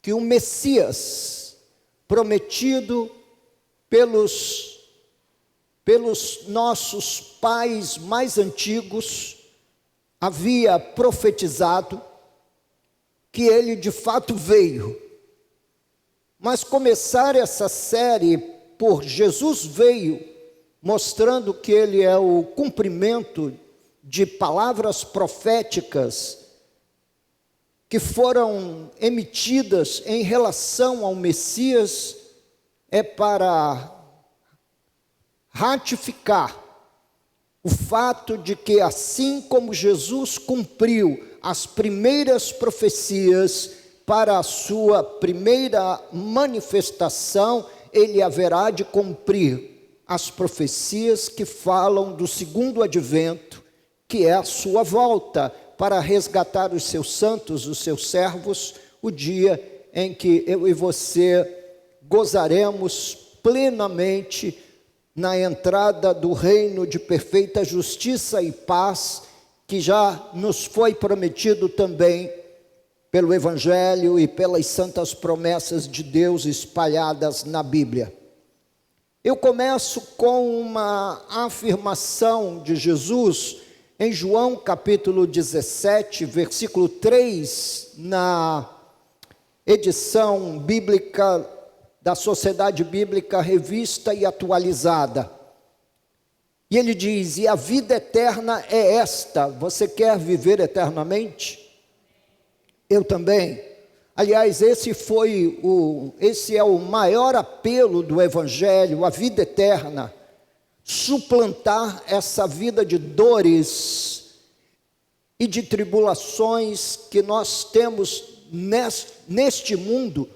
que o Messias prometido pelos nossos pais mais antigos havia profetizado, que ele de fato veio. Mas começar essa série por Jesus veio, mostrando que ele é o cumprimento de palavras proféticas que foram emitidas em relação ao Messias, é para ratificar o fato de que, assim como Jesus cumpriu as primeiras profecias para a sua primeira manifestação, ele haverá de cumprir as profecias que falam do segundo advento, que é a sua volta para resgatar os seus santos, os seus servos, o dia em que eu e você gozaremos plenamente na entrada do reino de perfeita justiça e paz, que já nos foi prometido também pelo Evangelho e pelas santas promessas de Deus espalhadas na Bíblia. Eu começo com uma afirmação de Jesus em João capítulo 17, versículo 3, na edição bíblica da Sociedade Bíblica Revista e Atualizada. E ele diz: e a vida eterna é esta. Você quer viver eternamente? Eu também. Aliás, esse é o maior apelo do Evangelho, a vida eterna. Suplantar essa vida de dores e de tribulações que nós temos neste mundo.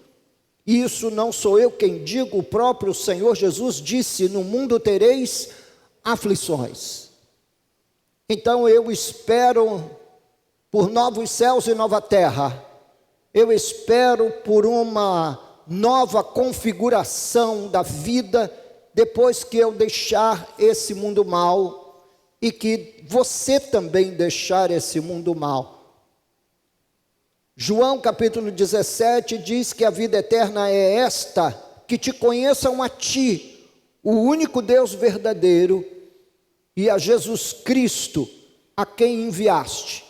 E isso não sou eu quem digo, o próprio Senhor Jesus disse: no mundo tereis aflições. Então eu espero por novos céus e nova terra, eu espero por uma nova configuração da vida, depois que eu deixar esse mundo mal, e que você também deixar esse mundo mal. João capítulo 17 diz que a vida eterna é esta, que te conheçam a ti, o único Deus verdadeiro, e a Jesus Cristo, a quem enviaste.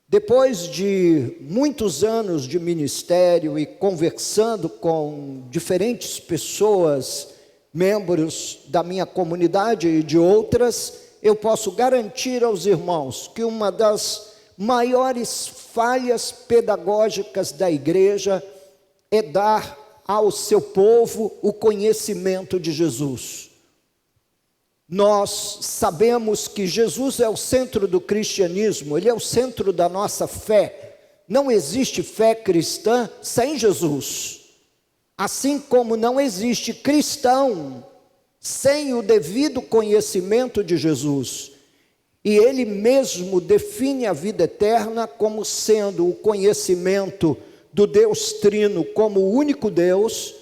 Depois de muitos anos de ministério e conversando com diferentes pessoas, membros da minha comunidade e de outras, eu posso garantir aos irmãos que uma das maiores falhas pedagógicas da igreja é dar ao seu povo o conhecimento de Jesus. Nós sabemos que Jesus é o centro do cristianismo, ele é o centro da nossa fé. Não existe fé cristã sem Jesus, assim como não existe cristão sem o devido conhecimento de Jesus. E ele mesmo define a vida eterna como sendo o conhecimento do Deus Trino como o único Deus,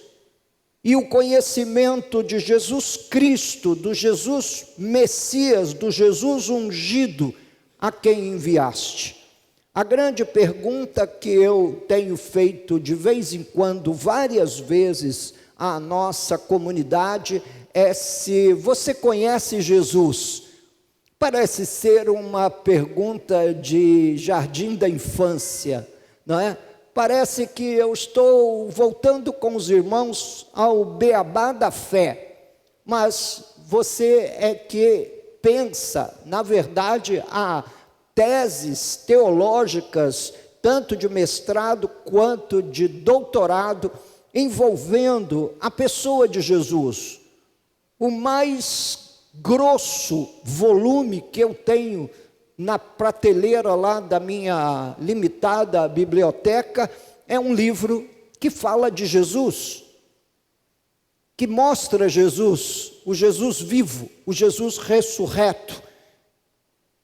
e o conhecimento de Jesus Cristo, do Jesus Messias, do Jesus ungido, a quem enviaste. A grande pergunta que eu tenho feito de vez em quando, várias vezes, à nossa comunidade, é se você conhece Jesus. Parece ser uma pergunta de jardim da infância, não é? Parece que eu estou voltando com os irmãos ao beabá da fé, mas você é que pensa, na verdade, há teses teológicas, tanto de mestrado quanto de doutorado, envolvendo a pessoa de Jesus. O mais grosso volume que eu tenho na prateleira lá da minha limitada biblioteca é um livro que fala de Jesus, que mostra Jesus, o Jesus vivo, o Jesus ressurreto.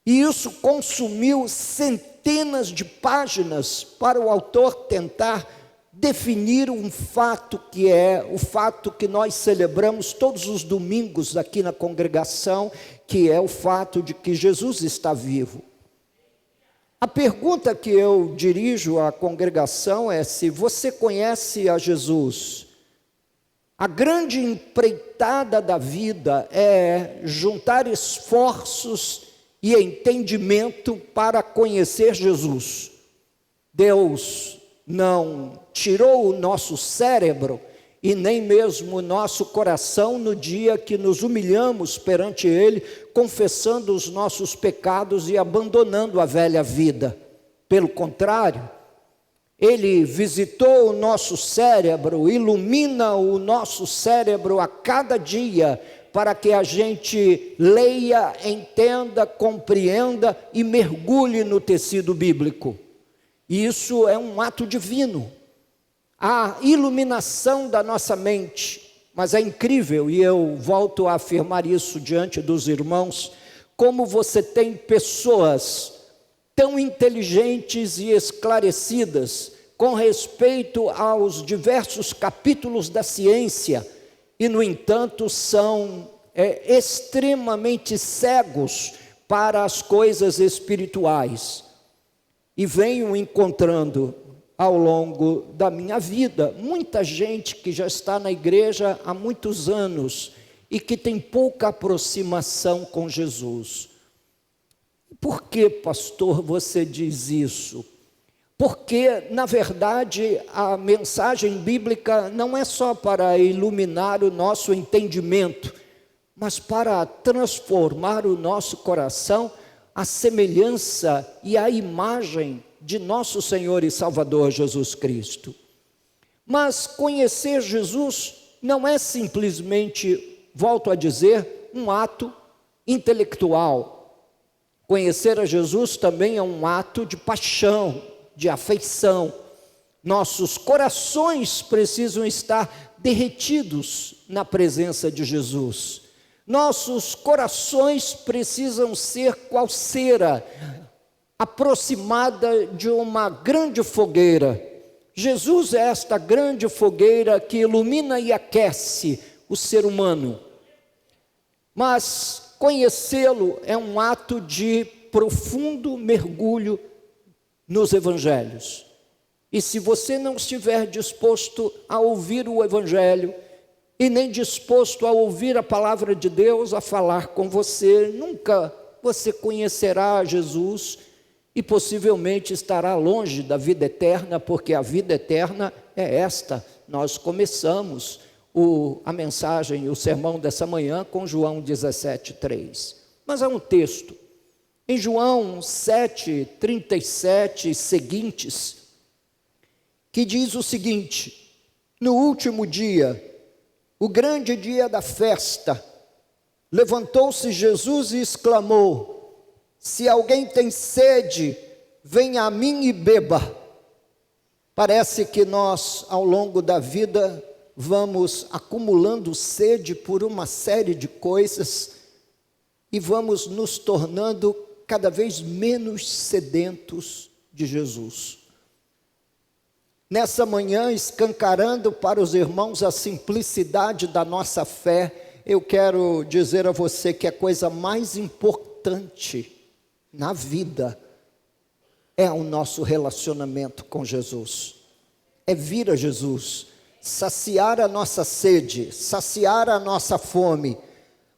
E isso consumiu centenas de páginas para o autor tentar definir um fato que é o fato que nós celebramos todos os domingos aqui na congregação, que é o fato de que Jesus está vivo. A pergunta que eu dirijo à congregação é: se você conhece a Jesus, a grande empreitada da vida é juntar esforços e entendimento para conhecer Jesus. Deus não tirou o nosso cérebro e nem mesmo o nosso coração no dia que nos humilhamos perante Ele, confessando os nossos pecados e abandonando a velha vida. Pelo contrário, Ele visitou o nosso cérebro, ilumina o nosso cérebro a cada dia, para que a gente leia, entenda, compreenda e mergulhe no tecido bíblico. E isso é um ato divino, a iluminação da nossa mente. Mas é incrível, e eu volto a afirmar isso diante dos irmãos, como você tem pessoas tão inteligentes e esclarecidas com respeito aos diversos capítulos da ciência, e no entanto são extremamente cegos para as coisas espirituais. E venho encontrando ao longo da minha vida muita gente que já está na igreja há muitos anos e que tem pouca aproximação com Jesus. Por que, pastor, você diz isso? Porque, na verdade, a mensagem bíblica não é só para iluminar o nosso entendimento, mas para transformar o nosso coração à semelhança e à imagem de nosso Senhor e Salvador Jesus Cristo. Mas conhecer Jesus não é simplesmente, volto a dizer, um ato intelectual. Conhecer a Jesus também é um ato de paixão, de afeição. Nossos corações precisam estar derretidos na presença de Jesus. Nossos corações precisam ser qual cera aproximada de uma grande fogueira. Jesus é esta grande fogueira que ilumina e aquece o ser humano. Mas conhecê-lo é um ato de profundo mergulho nos evangelhos. E se você não estiver disposto a ouvir o evangelho, e nem disposto a ouvir a palavra de Deus a falar com você, nunca você conhecerá Jesus e possivelmente estará longe da vida eterna, porque a vida eterna é esta. Nós começamos a mensagem, o sermão dessa manhã com João 17:3. Mas há um texto, em João 7:37 e seguintes, que diz o seguinte: no último dia, o grande dia da festa, levantou-se Jesus e exclamou: se alguém tem sede, venha a mim e beba. Parece que nós, ao longo da vida, vamos acumulando sede por uma série de coisas e vamos nos tornando cada vez menos sedentos de Jesus. Nessa manhã, escancarando para os irmãos a simplicidade da nossa fé, eu quero dizer a você que a coisa mais importante na vida é o nosso relacionamento com Jesus. É vir a Jesus, saciar a nossa sede, saciar a nossa fome.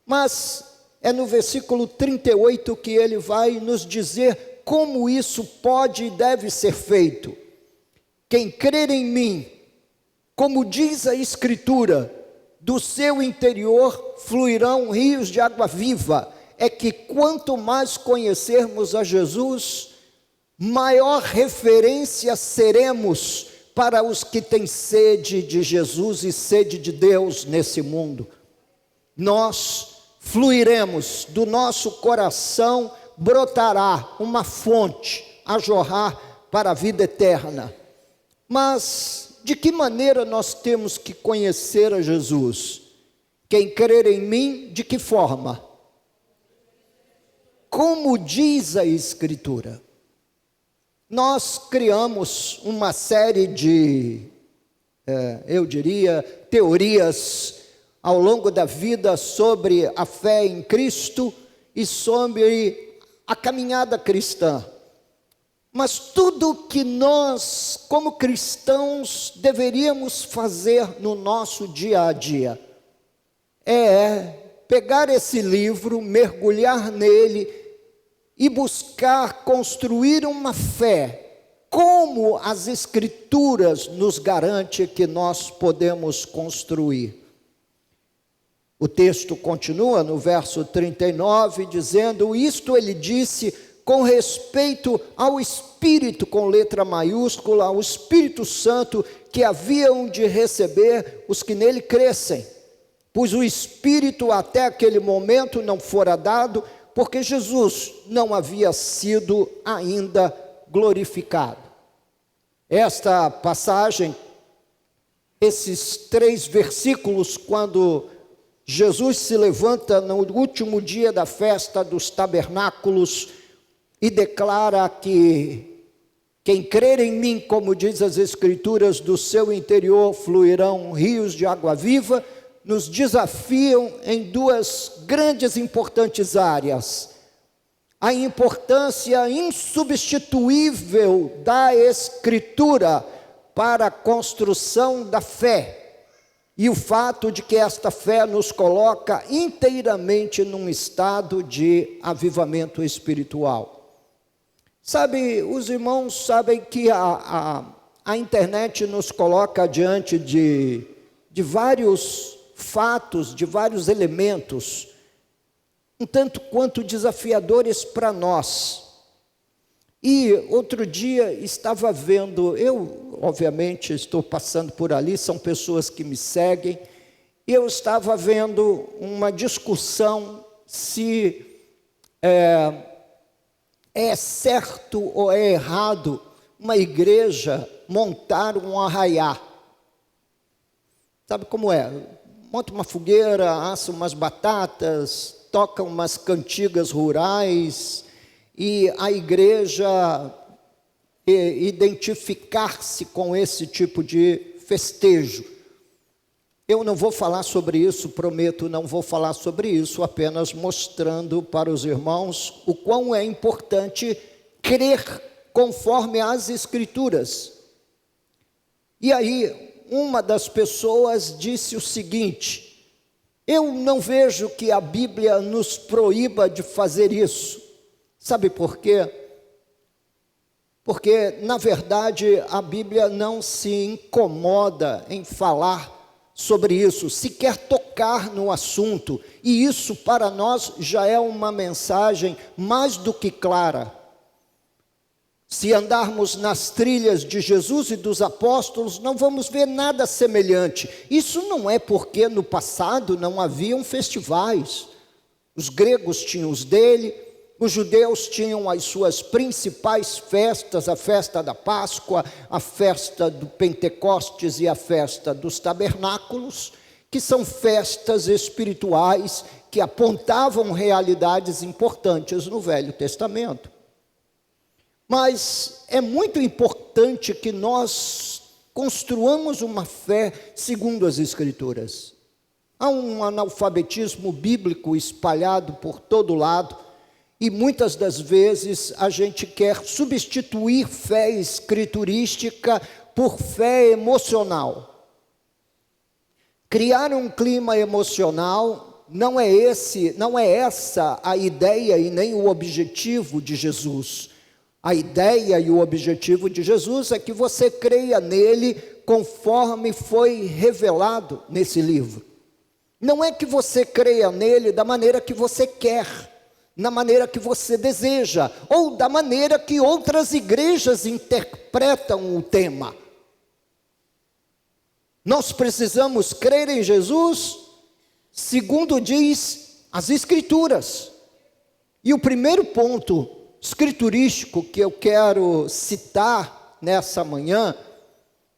Mas é no versículo 38 que ele vai nos dizer como isso pode e deve ser feito. Quem crer em mim, como diz a Escritura, do seu interior fluirão rios de água viva. É que quanto mais conhecermos a Jesus, maior referência seremos para os que têm sede de Jesus e sede de Deus nesse mundo. Nós fluiremos, do nosso coração brotará uma fonte a jorrar para a vida eterna. Mas de que maneira nós temos que conhecer a Jesus? Quem crer em mim, de que forma? Como diz a Escritura. Nós criamos uma série de, eu diria, teorias ao longo da vida sobre a fé em Cristo e sobre a caminhada cristã. Mas tudo que nós, como cristãos, deveríamos fazer no nosso dia a dia é pegar esse livro, mergulhar nele e buscar construir uma fé, como as Escrituras nos garante que nós podemos construir. O texto continua no verso 39, dizendo: isto ele disse com respeito ao Espírito, com letra maiúscula, ao Espírito Santo, que haviam de receber os que nele crescem, pois o Espírito até aquele momento não fora dado, porque Jesus não havia sido ainda glorificado. Esta passagem, esses 3 versículos, quando Jesus se levanta no último dia da festa dos tabernáculos e declara que quem crer em mim, como diz as Escrituras, do seu interior fluirão rios de água viva, nos desafiam em 2 grandes e importantes áreas: a importância insubstituível da Escritura para a construção da fé, e o fato de que esta fé nos coloca inteiramente num estado de avivamento espiritual. Sabe, os irmãos sabem que a internet nos coloca diante de vários fatos, de vários elementos, um tanto quanto desafiadores para nós. E outro dia estava vendo, eu obviamente estou passando por ali, são pessoas que me seguem, e eu estava vendo uma discussão se é certo ou é errado uma igreja montar um arraiá. Sabe como é? Monta uma fogueira, assa umas batatas, toca umas cantigas rurais, e a igreja identificar-se com esse tipo de festejo. Eu não vou falar sobre isso, prometo, não vou falar sobre isso, apenas mostrando para os irmãos o quão é importante crer conforme as Escrituras. E aí, uma das pessoas disse o seguinte: eu não vejo que a Bíblia nos proíba de fazer isso. Sabe por quê? Porque, na verdade, a Bíblia não se incomoda em falar sobre isso, sequer tocar no assunto, e isso para nós já é uma mensagem mais do que clara. Se andarmos nas trilhas de Jesus e dos apóstolos, não vamos ver nada semelhante. Isso não é porque no passado não haviam festivais. Os gregos tinham os dele, os judeus tinham as suas principais festas, a festa da Páscoa, a festa do Pentecostes e a festa dos tabernáculos, que são festas espirituais que apontavam realidades importantes no Velho Testamento. Mas é muito importante que nós construamos uma fé segundo as Escrituras. Há um analfabetismo bíblico espalhado por todo lado, e muitas das vezes a gente quer substituir fé escriturística por fé emocional. Criar um clima emocional não é essa a ideia e nem o objetivo de Jesus. A ideia e o objetivo de Jesus é que você creia nele conforme foi revelado nesse livro. Não é que você creia nele da maneira que você quer, na maneira que você deseja, ou da maneira que outras igrejas interpretam o tema. Nós precisamos crer em Jesus segundo diz as Escrituras. E o primeiro ponto escriturístico que eu quero citar nessa manhã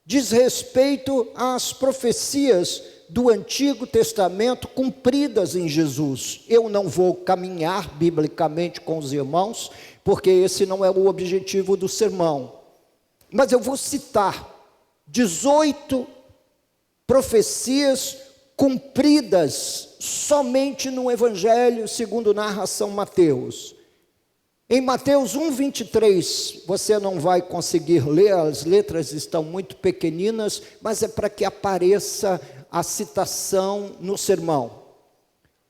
diz respeito às profecias do Antigo Testamento cumpridas em Jesus. Eu não vou caminhar biblicamente com os irmãos, porque esse não é o objetivo do sermão. Mas eu vou citar 18 profecias cumpridas somente no Evangelho segundo narra São Mateus. Em Mateus 1:23, você não vai conseguir ler, as letras estão muito pequeninas, mas é para que apareça a citação no sermão.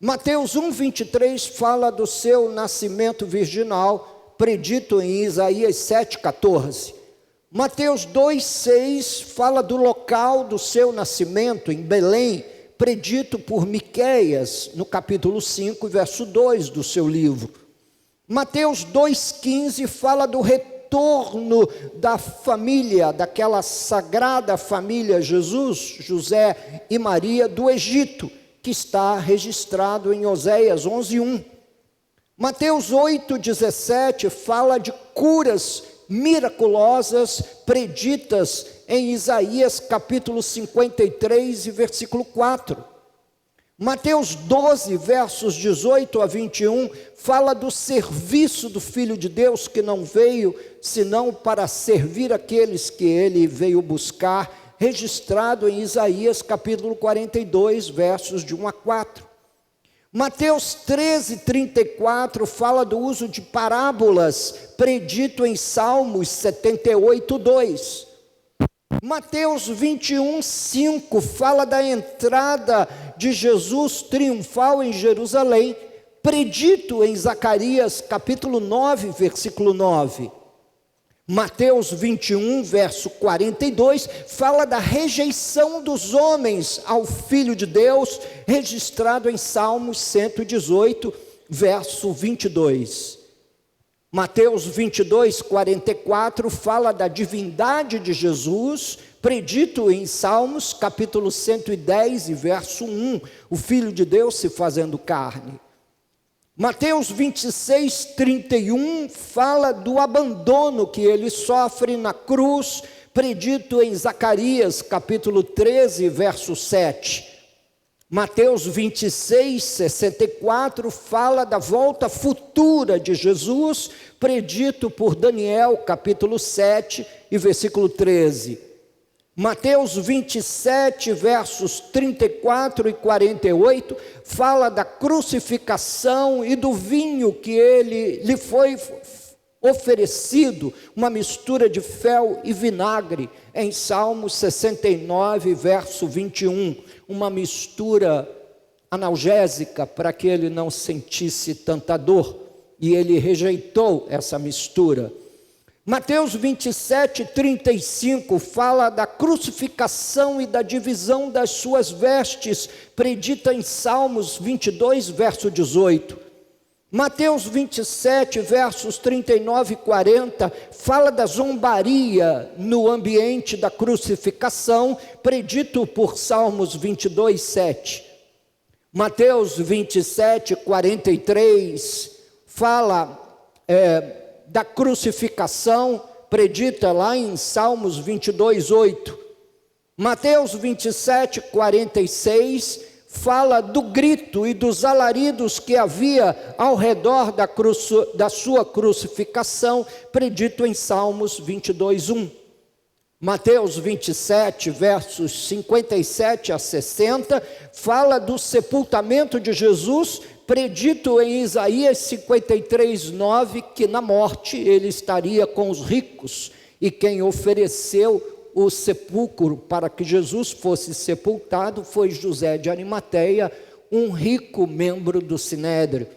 Mateus 1:23 fala do seu nascimento virginal, predito em Isaías 7:14. Mateus 2:6 fala do local do seu nascimento, em Belém, predito por Miqueias, no capítulo 5, verso 2 do seu livro. Mateus 2,15 fala do retorno da família, daquela sagrada família Jesus, José e Maria, do Egito, que está registrado em Oséias 11:1. Mateus 8,17 fala de curas miraculosas preditas em Isaías capítulo 53 e versículo 4. Mateus 12, versos 18 a 21, fala do serviço do Filho de Deus, que não veio senão para servir aqueles que ele veio buscar, registrado em Isaías capítulo 42, versos de 1 a 4. Mateus 13:34 fala do uso de parábolas, predito em Salmos 78:2. Mateus 21:5 fala da entrada de Jesus triunfal em Jerusalém, predito em Zacarias capítulo 9, versículo 9. Mateus 21, verso 42, fala da rejeição dos homens ao Filho de Deus, registrado em Salmos 118, verso 22. Mateus 22, 44, fala da divindade de Jesus, predito em Salmos, capítulo 110, verso 1, o Filho de Deus se fazendo carne. Mateus 26, 31, fala do abandono que ele sofre na cruz, predito em Zacarias, capítulo 13, verso 7. Mateus 26, 64, fala da volta futura de Jesus, predito por Daniel, capítulo 7 e versículo 13. Mateus 27, versos 34 e 48, fala da crucificação e do vinho que lhe foi oferecido, uma mistura de fel e vinagre, em Salmos 69, verso 21, uma mistura analgésica para que ele não sentisse tanta dor, e ele rejeitou essa mistura. Mateus 27, 35 fala da crucificação e da divisão das suas vestes, predita em Salmos 22, verso 18. Mateus 27, versos 39 e 40, fala da zombaria no ambiente da crucificação, predito por Salmos 22, 7. Mateus 27, 43, fala da crucificação, predita lá em Salmos 22, 8. Mateus 27, 46, fala do grito e dos alaridos que havia ao redor da sua crucificação, predito em Salmos 22, 1. Mateus 27, versos 57 a 60, fala do sepultamento de Jesus, predito em Isaías 53, 9, que na morte ele estaria com os ricos, e quem ofereceu o sepulcro para que Jesus fosse sepultado foi José de Arimateia, um rico membro do Sinédrio.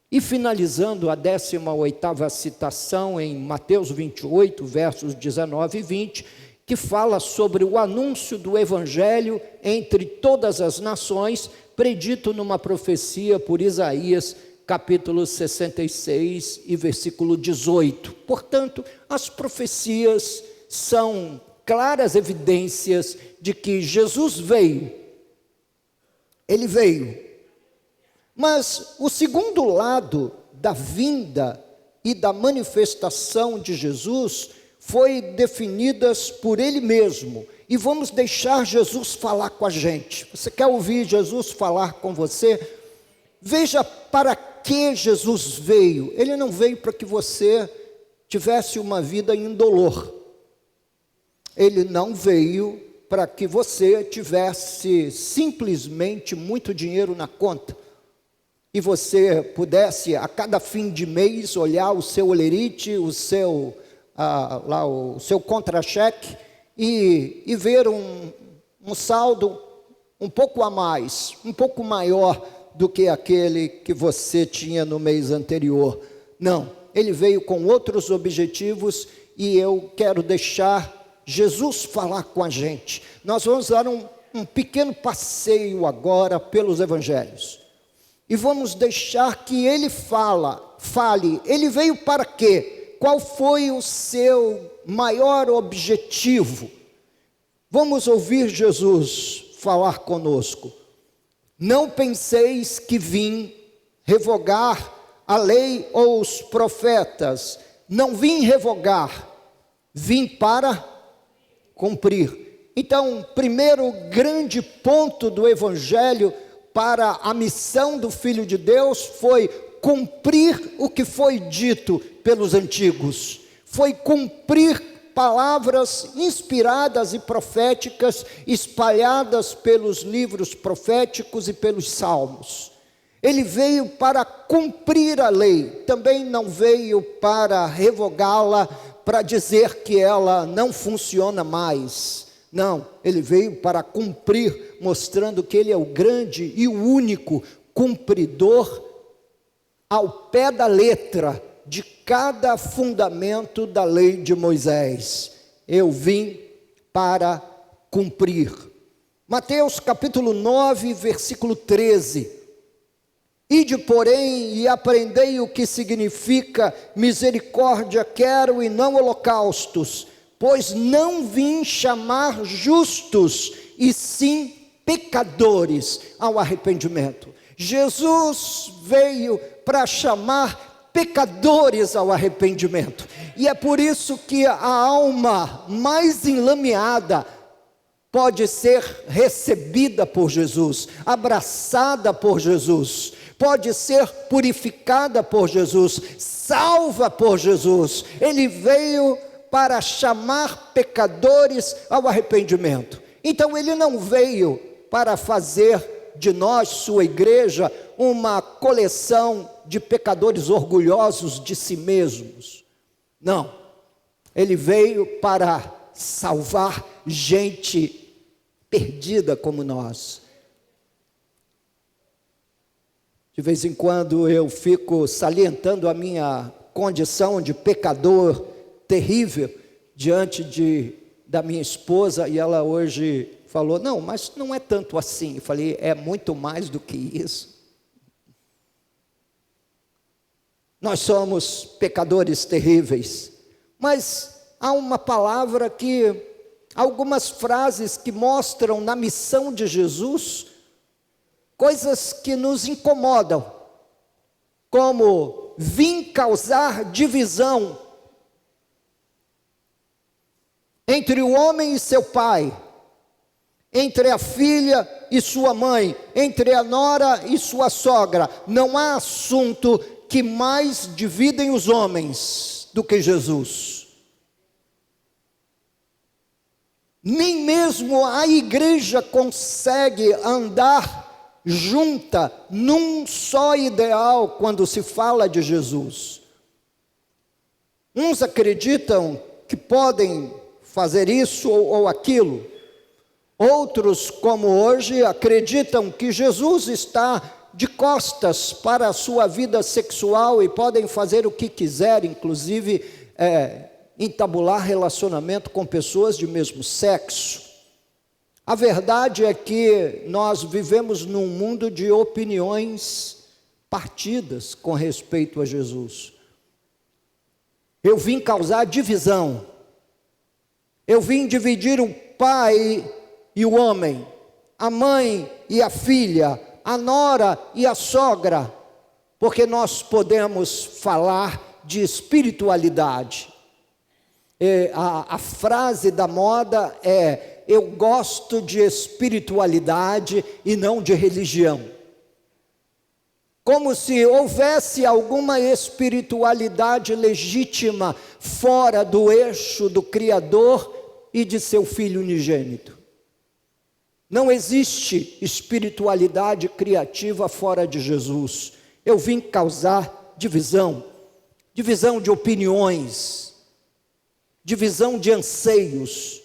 E finalizando a 18ª citação em Mateus 28, versos 19 e 20, que fala sobre o anúncio do Evangelho entre todas as nações, predito numa profecia por Isaías, capítulo 66 e versículo 18. Portanto, as profecias são claras evidências de que Jesus veio. Ele veio. Mas o segundo lado da vinda e da manifestação de Jesus foi definidas por ele mesmo. E vamos deixar Jesus falar com a gente. Você quer ouvir Jesus falar com você? Veja para que Jesus veio. Ele não veio para que você tivesse uma vida indolor. Ele não veio para que você tivesse simplesmente muito dinheiro na conta. e você pudesse a cada fim de mês olhar o seu olerite, o seu contra-cheque e ver um saldo um pouco a mais, um pouco maior do que aquele que você tinha no mês anterior. Não, ele veio com outros objetivos e eu quero deixar Jesus falar com a gente. Nós vamos dar um pequeno passeio agora pelos evangelhos. E vamos deixar que ele fale. Ele veio para quê? Qual foi o seu maior objetivo? Vamos ouvir Jesus falar conosco. Não penseis que vim revogar a lei ou os profetas. Não vim revogar, vim para cumprir. Então, primeiro grande ponto do evangelho para a missão do Filho de Deus foi cumprir o que foi dito pelos antigos. Foi cumprir palavras inspiradas e proféticas espalhadas pelos livros proféticos e pelos salmos. Ele veio para cumprir a lei, também não veio para revogá-la, para dizer que ela não funciona mais. Não, ele veio para cumprir, mostrando que ele é o grande e o único cumpridor ao pé da letra de cada fundamento da lei de Moisés. Eu vim para cumprir. Mateus capítulo 9, versículo 13. Ide, porém, e aprendei o que significa misericórdia quero e não holocaustos, pois não vim chamar justos, e sim pecadores ao arrependimento. Jesus veio para chamar pecadores ao arrependimento, e é por isso que a alma mais enlameada pode ser recebida por Jesus, abraçada por Jesus, pode ser purificada por Jesus, salva por Jesus. Ele veio para chamar pecadores ao arrependimento. Então ele não veio para fazer de nós, sua igreja, uma coleção de pecadores orgulhosos de si mesmos. Não, ele veio para salvar gente perdida como nós. De vez em quando eu fico salientando a minha condição de pecador terrível diante da minha esposa, e ela hoje falou, não, mas não é tanto assim. Eu falei, é muito mais do que isso. Nós somos pecadores terríveis, mas há uma palavra algumas frases que mostram na missão de Jesus, coisas que nos incomodam, como vim causar divisão entre o homem e seu pai, entre a filha e sua mãe, entre a nora e sua sogra. Não há assunto que mais dividem os homens do que Jesus. Nem mesmo a igreja consegue andar junta num só ideal quando se fala de Jesus. Uns acreditam que podem fazer isso ou aquilo. Outros, como hoje, acreditam que Jesus está de costas para a sua vida sexual e podem fazer o que quiserem, inclusive entabular relacionamento com pessoas de mesmo sexo. A verdade é que nós vivemos num mundo de opiniões partidas com respeito a Jesus. Eu vim causar divisão. Eu vim dividir o pai e o homem, a mãe e a filha, a nora e a sogra, porque nós podemos falar de espiritualidade. A frase da moda é: eu gosto de espiritualidade e não de religião. Como se houvesse alguma espiritualidade legítima fora do eixo do Criador e de seu Filho unigênito. Não existe espiritualidade criativa fora de Jesus. eu vim causar divisão, divisão de opiniões, divisão de anseios,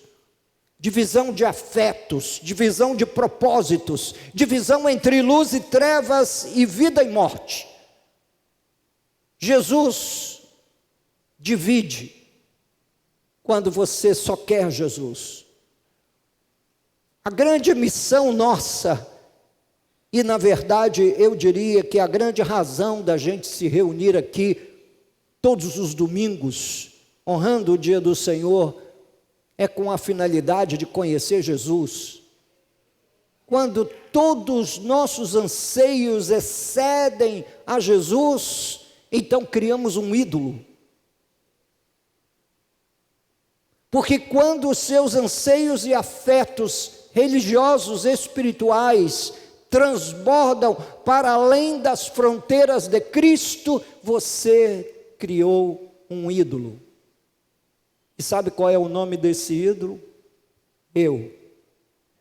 divisão de afetos, divisão de propósitos, divisão entre luz e trevas e vida e morte. Jesus divide quando você só quer Jesus. A grande missão nossa, e na verdade eu diria que a grande razão da gente se reunir aqui todos os domingos, honrando o dia do Senhor, é com a finalidade de conhecer Jesus. Quando todos os nossos anseios excedem a Jesus, então criamos um ídolo. Porque quando os seus anseios e afetos religiosos, espirituais, transbordam para além das fronteiras de Cristo, você criou um ídolo. E sabe qual é o nome desse ídolo?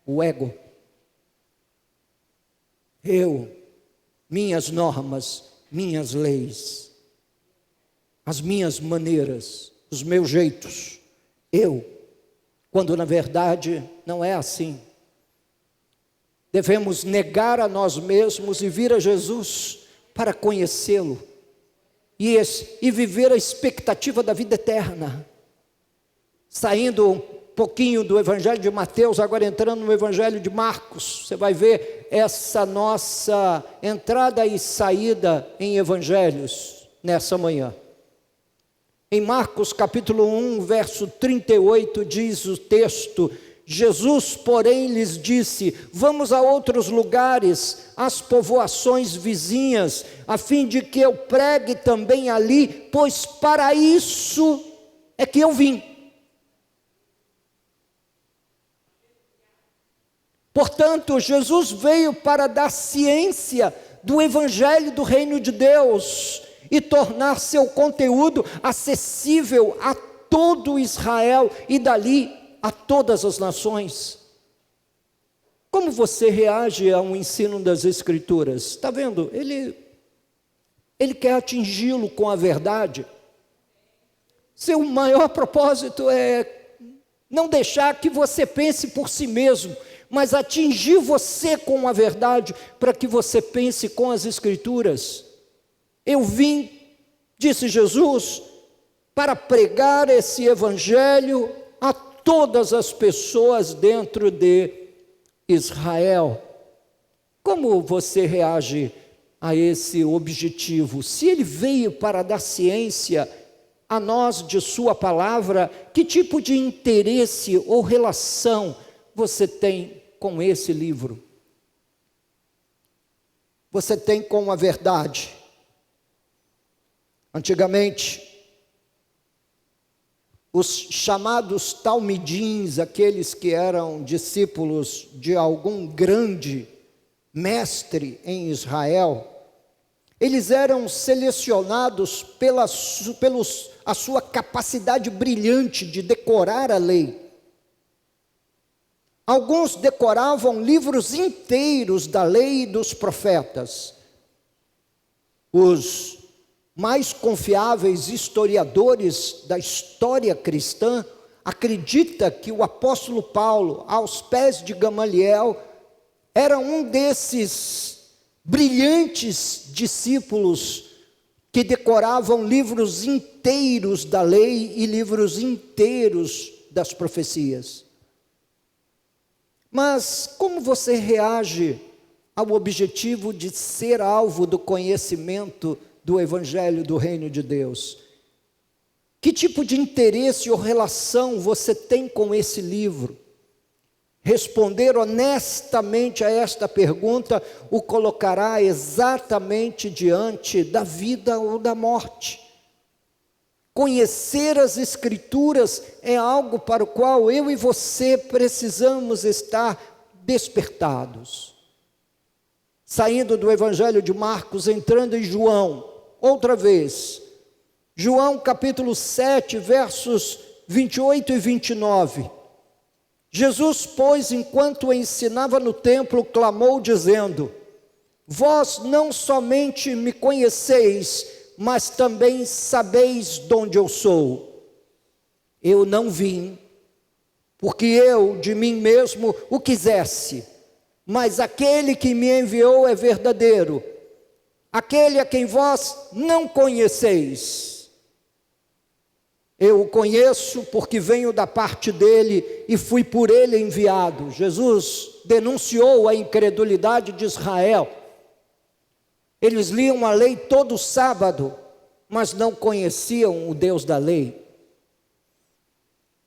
O ego. Minhas normas, minhas leis, as minhas maneiras, os meus jeitos. Quando na verdade não é assim. Devemos negar a nós mesmos e vir a Jesus para conhecê-lo e viver a expectativa da vida eterna. Saindo um pouquinho do Evangelho de Mateus, agora entrando no Evangelho de Marcos, você vai ver essa nossa entrada e saída em Evangelhos nessa manhã. Em Marcos capítulo 1, verso 38, diz o texto: Jesus, porém, lhes disse: vamos a outros lugares, às povoações vizinhas, a fim de que eu pregue também ali, pois para isso é que eu vim. Portanto, Jesus veio para dar ciência do Evangelho do Reino de Deus e tornar seu conteúdo acessível a todo Israel e dali a todas as nações. Como você reage ao ensino das Escrituras? Está vendo? Ele quer atingi-lo com a verdade. Seu maior propósito é não deixar que você pense por si mesmo, mas atingir você com a verdade, para que você pense com as Escrituras. Eu vim, disse Jesus, para pregar esse Evangelho a todas as pessoas dentro de Israel. Como você reage a esse objetivo? Se ele veio para dar ciência a nós de sua palavra, que tipo de interesse ou relação você tem com esse livro? Você tem com a verdade? Antigamente, os chamados talmidins, aqueles que eram discípulos de algum grande mestre em Israel, eles eram selecionados pela sua capacidade brilhante de decorar a lei. Alguns decoravam livros inteiros da lei e dos profetas. Os mais confiáveis historiadores da história cristã acreditam que o apóstolo Paulo, aos pés de Gamaliel, era um desses brilhantes discípulos que decoravam livros inteiros da lei e livros inteiros das profecias. Mas como você reage ao objetivo de ser alvo do conhecimento do Evangelho do Reino de Deus? Que tipo de interesse ou relação você tem com esse livro? Responder honestamente a esta pergunta o colocará exatamente diante da vida ou da morte. Conhecer as Escrituras é algo para o qual eu e você precisamos estar despertados. Saindo do Evangelho de Marcos, entrando em João, outra vez. João capítulo 7, versos 28 e 29. Jesus, pois, enquanto ensinava no templo, clamou dizendo: Vós não somente me conheceis, mas também sabeis de onde eu sou. Eu não vim, porque eu de mim mesmo o quisesse, mas aquele que me enviou é verdadeiro, aquele a quem vós não conheceis. Eu o conheço porque venho da parte dele e fui por ele enviado. Jesus denunciou a incredulidade de Israel. Eles liam a lei todo sábado, mas não conheciam o Deus da lei.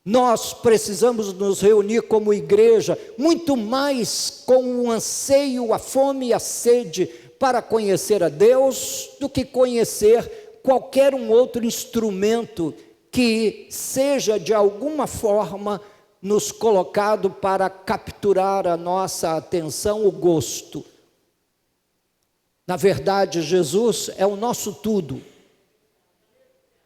Nós precisamos nos reunir como igreja, muito mais com o anseio, a fome e a sede para conhecer a Deus, do que conhecer qualquer um outro instrumento que seja de alguma forma nos colocado para capturar a nossa atenção, o gosto. Na verdade, Jesus é o nosso tudo.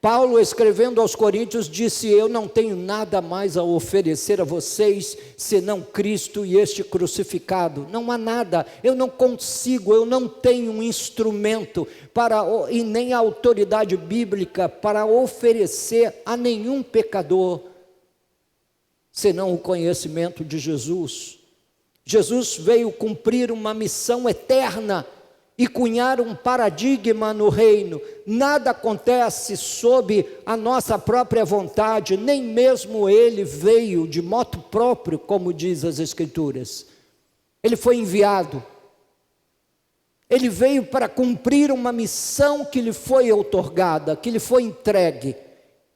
Paulo, escrevendo aos Coríntios, disse: eu não tenho nada mais a oferecer a vocês, senão Cristo e este crucificado. Não há nada, eu não consigo, eu não tenho um instrumento e nem a autoridade bíblica para oferecer a nenhum pecador, senão o conhecimento de Jesus. Jesus veio cumprir uma missão eterna e cunhar um paradigma no reino. Nada acontece sob a nossa própria vontade, nem mesmo ele veio de motu próprio, como diz as Escrituras. Ele foi enviado. Ele veio para cumprir uma missão que lhe foi outorgada, que lhe foi entregue.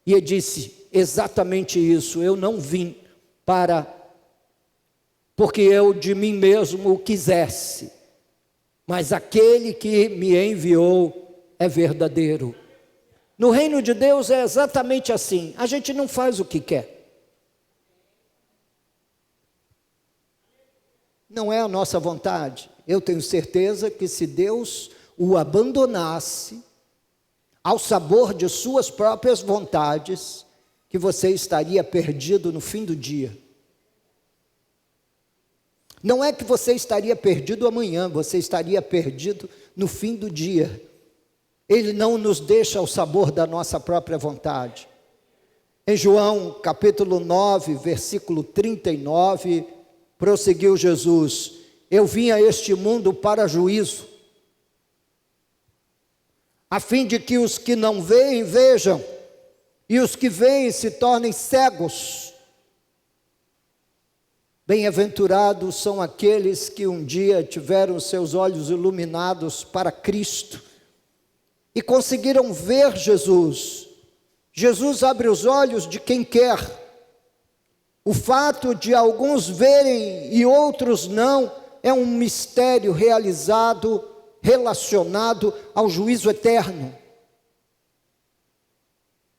E ele disse exatamente isso: eu não vim porque eu de mim mesmo o quisesse, mas aquele que me enviou é verdadeiro. No reino de Deus é exatamente assim. A gente não faz o que quer. Não é a nossa vontade. Eu tenho certeza que se Deus o abandonasse ao sabor de suas próprias vontades, que você estaria perdido no fim do dia. Não é que você estaria perdido amanhã, você estaria perdido no fim do dia. Ele não nos deixa ao sabor da nossa própria vontade. Em João capítulo 9, versículo 39, prosseguiu Jesus: eu vim a este mundo para juízo, a fim de que os que não veem, vejam, e os que veem se tornem cegos. Bem-aventurados são aqueles que um dia tiveram seus olhos iluminados para Cristo e conseguiram ver Jesus. Jesus abre os olhos de quem quer. O fato de alguns verem e outros não é um mistério relacionado ao juízo eterno.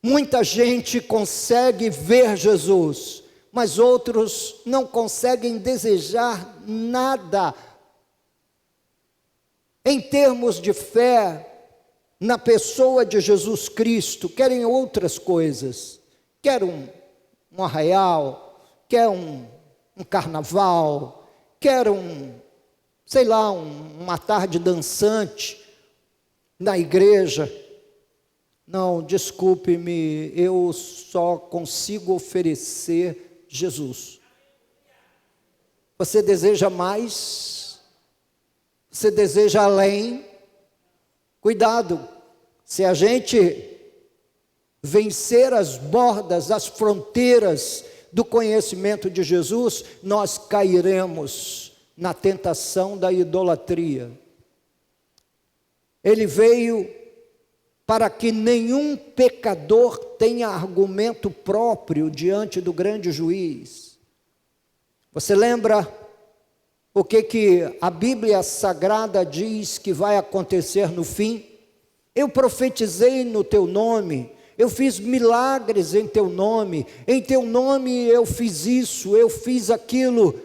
Muita gente consegue ver Jesus, mas outros não conseguem desejar nada em termos de fé na pessoa de Jesus Cristo. Querem outras coisas, querem um arraial, querem um carnaval, querem uma tarde dançante na igreja. Não, desculpe-me, eu só consigo oferecer Jesus. Você deseja mais? Você deseja além? Cuidado, se a gente vencer as bordas, as fronteiras do conhecimento de Jesus, nós cairemos na tentação da idolatria. Ele veio para que nenhum pecador tenha argumento próprio diante do grande juiz. Você lembra o que a Bíblia Sagrada diz que vai acontecer no fim? Eu profetizei no teu nome, eu fiz milagres em teu nome eu fiz isso, eu fiz aquilo,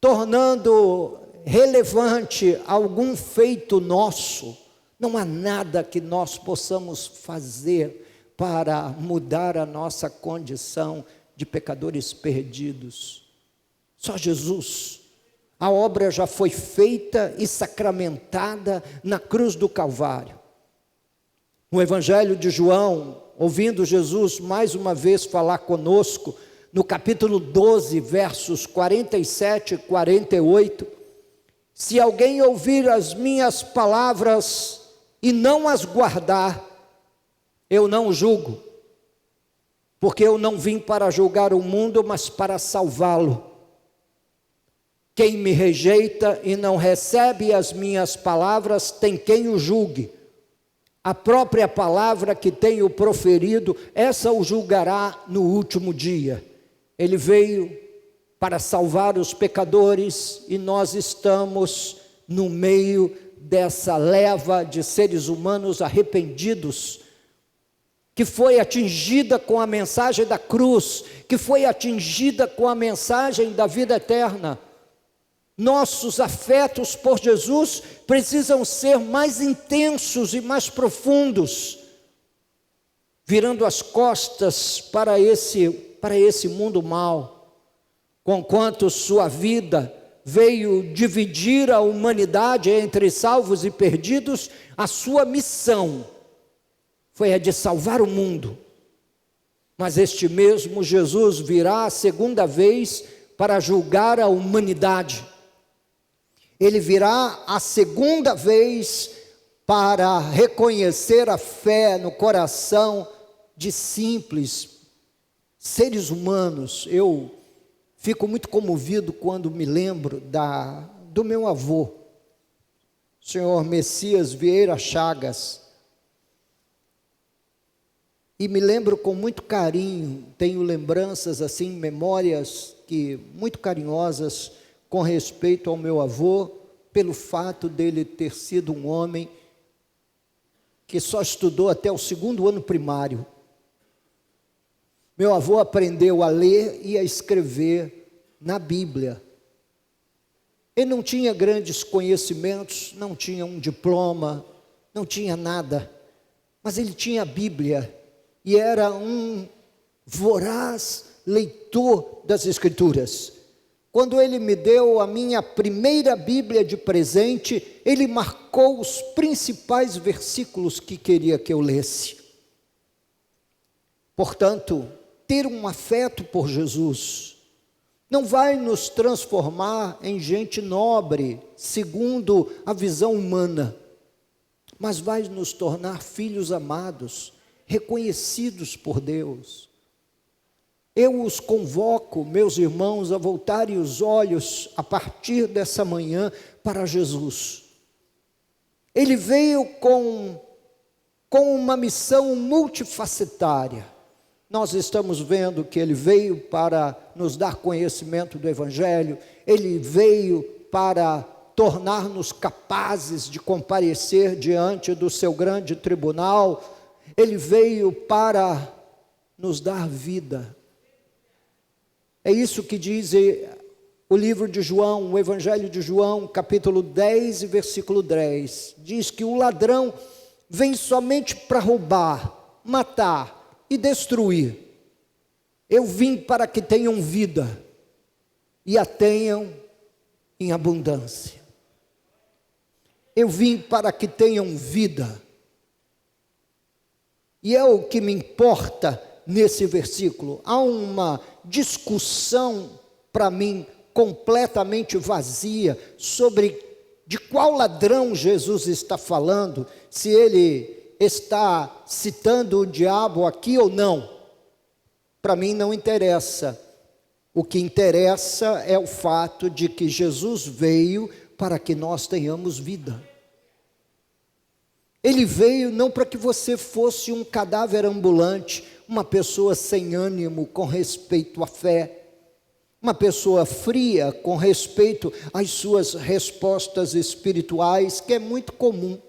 tornando relevante algum feito nosso. Não há nada que nós possamos fazer para mudar a nossa condição de pecadores perdidos. Só Jesus. A obra já foi feita e sacramentada na cruz do Calvário. No Evangelho de João, ouvindo Jesus mais uma vez falar conosco, no capítulo 12, versos 47 e 48, se alguém ouvir as minhas palavras e não as guardar, eu não o julgo, porque eu não vim para julgar o mundo, mas para salvá-lo. Quem me rejeita e não recebe as minhas palavras, tem quem o julgue. A própria palavra que tenho proferido, essa o julgará no último dia. Ele veio para salvar os pecadores e nós estamos no meio dessa leva de seres humanos arrependidos, que foi atingida com a mensagem da cruz, que foi atingida com a mensagem da vida eterna. Nossos afetos por Jesus precisam ser mais intensos e mais profundos, virando as costas para esse mundo mau, conquanto sua vida veio dividir a humanidade entre salvos e perdidos, a sua missão foi a de salvar o mundo. Mas este mesmo Jesus virá a segunda vez para julgar a humanidade. Ele virá a segunda vez para reconhecer a fé no coração de simples seres humanos. Eu fico muito comovido quando me lembro do meu avô, o senhor Messias Vieira Chagas. E me lembro com muito carinho, tenho lembranças assim, memórias muito carinhosas com respeito ao meu avô, pelo fato dele ter sido um homem que só estudou até o 2º ano primário. Meu avô aprendeu a ler e a escrever na Bíblia. Ele não tinha grandes conhecimentos, não tinha um diploma, não tinha nada, mas ele tinha a Bíblia e era um voraz leitor das Escrituras. Quando ele me deu a minha primeira Bíblia de presente, ele marcou os principais versículos que queria que eu lesse. Portanto, ter um afeto por Jesus não vai nos transformar em gente nobre, segundo a visão humana, mas vai nos tornar filhos amados, reconhecidos por Deus. Eu os convoco, meus irmãos, a voltarem os olhos a partir dessa manhã para Jesus. Ele veio com uma missão multifacetária. Nós estamos vendo que ele veio para nos dar conhecimento do Evangelho, ele veio para tornar-nos capazes de comparecer diante do seu grande tribunal, ele veio para nos dar vida. É isso que diz o livro de João, o Evangelho de João, capítulo 10 e versículo 10. Diz que o ladrão vem somente para roubar, matar e destruir. Eu vim para que tenham vida e a tenham em abundância. Eu vim para que tenham vida. E é o que me importa nesse versículo. Há uma discussão, para mim, completamente vazia, sobre de qual ladrão Jesus está falando, se ele está citando o diabo aqui ou não. Para mim não interessa. O que interessa é o fato de que Jesus veio para que nós tenhamos vida. Ele veio não para que você fosse um cadáver ambulante, uma pessoa sem ânimo com respeito à fé, uma pessoa fria com respeito às suas respostas espirituais, que é muito comum.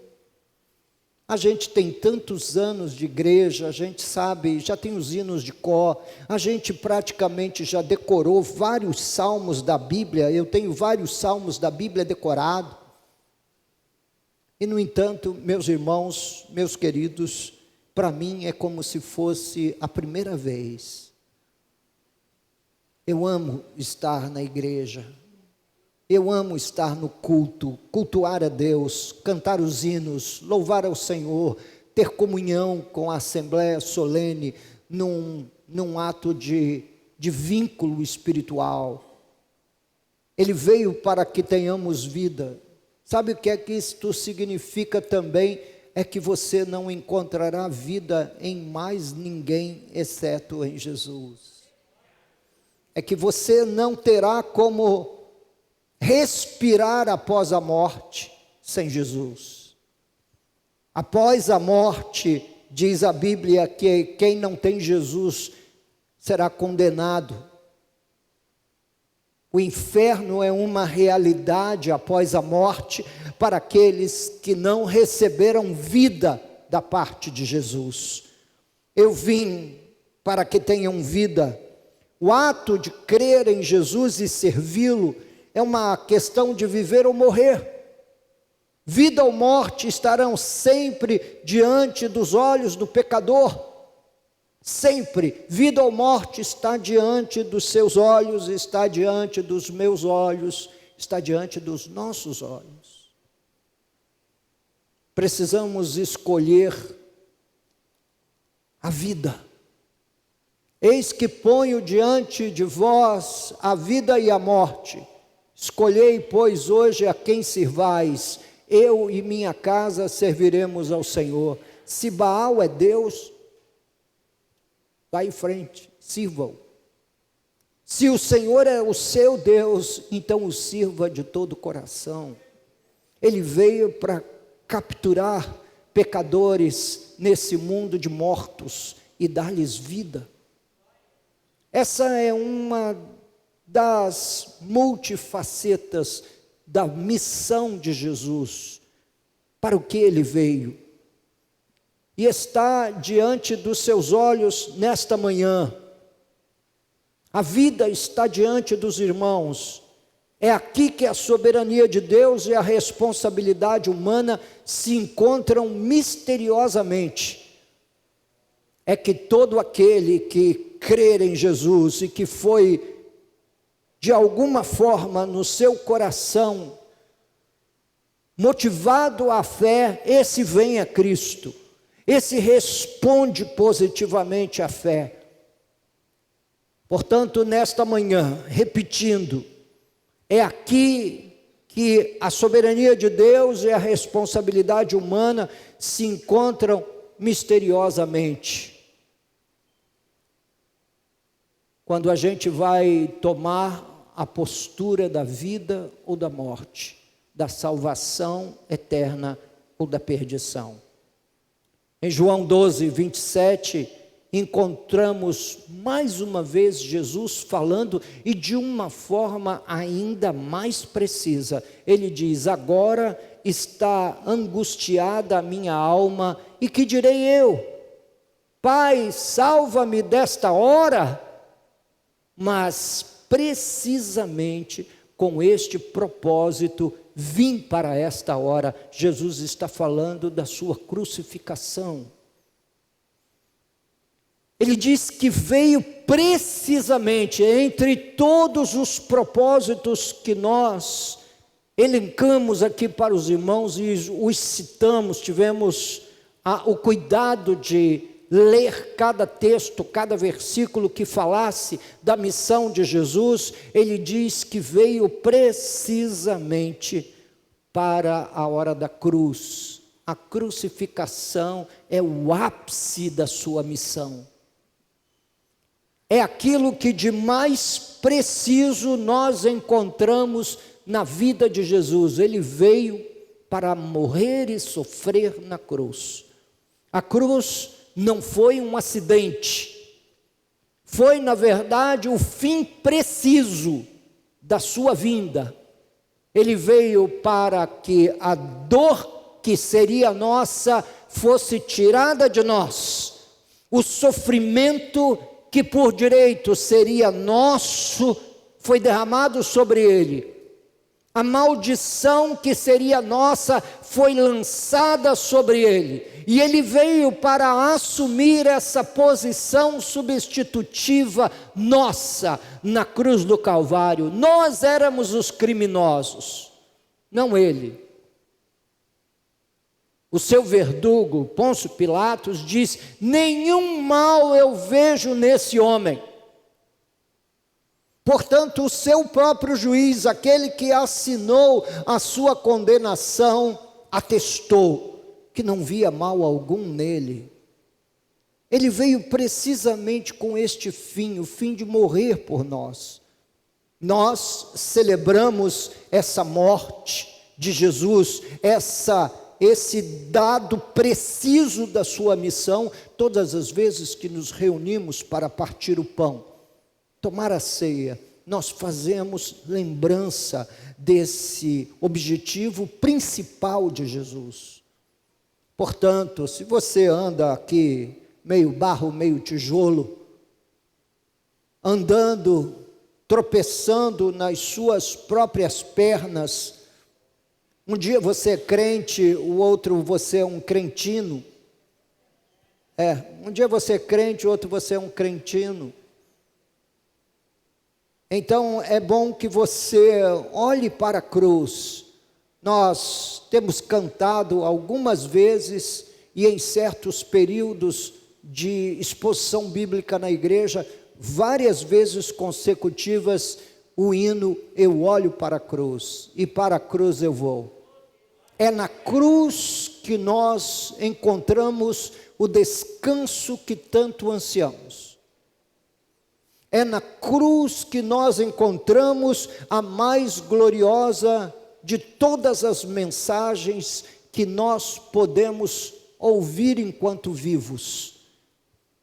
A gente tem tantos anos de igreja, a gente sabe, já tem os hinos de cor, a gente praticamente já decorou vários salmos da Bíblia, eu tenho vários salmos da Bíblia decorados. E no entanto, meus irmãos, meus queridos, para mim é como se fosse a primeira vez. Eu amo estar na igreja, Eu amo estar no culto, cultuar a Deus, cantar os hinos, louvar ao Senhor, ter comunhão com a Assembleia Solene, num ato de vínculo espiritual. Ele veio para que tenhamos vida. Sabe o que é que isto significa também? É que você não encontrará vida em mais ninguém, exceto em Jesus. É que você não terá como respirar após a morte sem Jesus. Após a morte, diz a Bíblia que quem não tem Jesus será condenado. O inferno é uma realidade após a morte para aqueles que não receberam vida da parte de Jesus. Eu vim para que tenham vida. O ato de crer em Jesus e servi-lo é uma questão de viver ou morrer. Vida ou morte estarão sempre diante dos olhos do pecador. Sempre, vida ou morte está diante dos seus olhos, está diante dos meus olhos, está diante dos nossos olhos. Precisamos escolher a vida. Eis que ponho diante de vós a vida e a morte. Escolhei, pois, hoje a quem sirvais. Eu e minha casa serviremos ao Senhor. Se Baal é Deus, vá em frente, sirva-o. Se o Senhor é o seu Deus, então o sirva de todo o coração. Ele veio para capturar pecadores nesse mundo de mortos e dar-lhes vida. Essa é uma das multifacetas da missão de Jesus, para o que ele veio. E está diante dos seus olhos nesta manhã. A vida está diante dos irmãos. É aqui que a soberania de Deus e a responsabilidade humana se encontram misteriosamente. É que todo aquele que crer em Jesus e que foi de alguma forma no seu coração motivado à fé, esse vem a Cristo, esse responde positivamente à fé. Portanto, nesta manhã, repetindo, é aqui que a soberania de Deus e a responsabilidade humana se encontram misteriosamente. Quando a gente vai tomar a postura da vida ou da morte, da salvação eterna ou da perdição. Em João 12, 27, encontramos mais uma vez Jesus falando e de uma forma ainda mais precisa. Ele diz: agora está angustiada a minha alma, e que direi eu? Pai, salva-me desta hora. Mas precisamente com este propósito vim para esta hora. Jesus está falando da sua crucificação. Ele diz que veio precisamente entre todos os propósitos que nós elencamos aqui para os irmãos e os citamos, tivemos o cuidado de ler cada texto, cada versículo que falasse da missão de Jesus. Ele diz que veio precisamente para a hora da cruz. A crucificação é o ápice da sua missão. É aquilo que de mais preciso nós encontramos na vida de Jesus. Ele veio para morrer e sofrer na cruz. A cruz não foi um acidente, foi na verdade o fim preciso da sua vinda. Ele veio para que a dor que seria nossa fosse tirada de nós, o sofrimento que por direito seria nosso foi derramado sobre ele. A maldição que seria nossa foi lançada sobre ele. E ele veio para assumir essa posição substitutiva nossa na cruz do Calvário. Nós éramos os criminosos, não ele. O seu verdugo, Pôncio Pilatos, diz: nenhum mal eu vejo nesse homem. Portanto, o seu próprio juiz, aquele que assinou a sua condenação, atestou que não via mal algum nele. Ele veio precisamente com este fim, o fim de morrer por nós. Nós celebramos essa morte de Jesus, esse dado preciso da sua missão, todas as vezes que nos reunimos para partir o pão, tomar a ceia, nós fazemos lembrança desse objetivo principal de Jesus. Portanto, se você anda aqui meio barro, meio tijolo, andando, tropeçando nas suas próprias pernas, um dia você é crente, o outro você é um crentino. Um dia você é crente, o outro você é um crentino. Então é bom que você olhe para a cruz. Nós temos cantado algumas vezes e em certos períodos de exposição bíblica na igreja, várias vezes consecutivas, o hino "Eu olho para a cruz e para a cruz eu vou". É na cruz que nós encontramos o descanso que tanto ansiamos. É na cruz que nós encontramos a mais gloriosa de todas as mensagens que nós podemos ouvir enquanto vivos.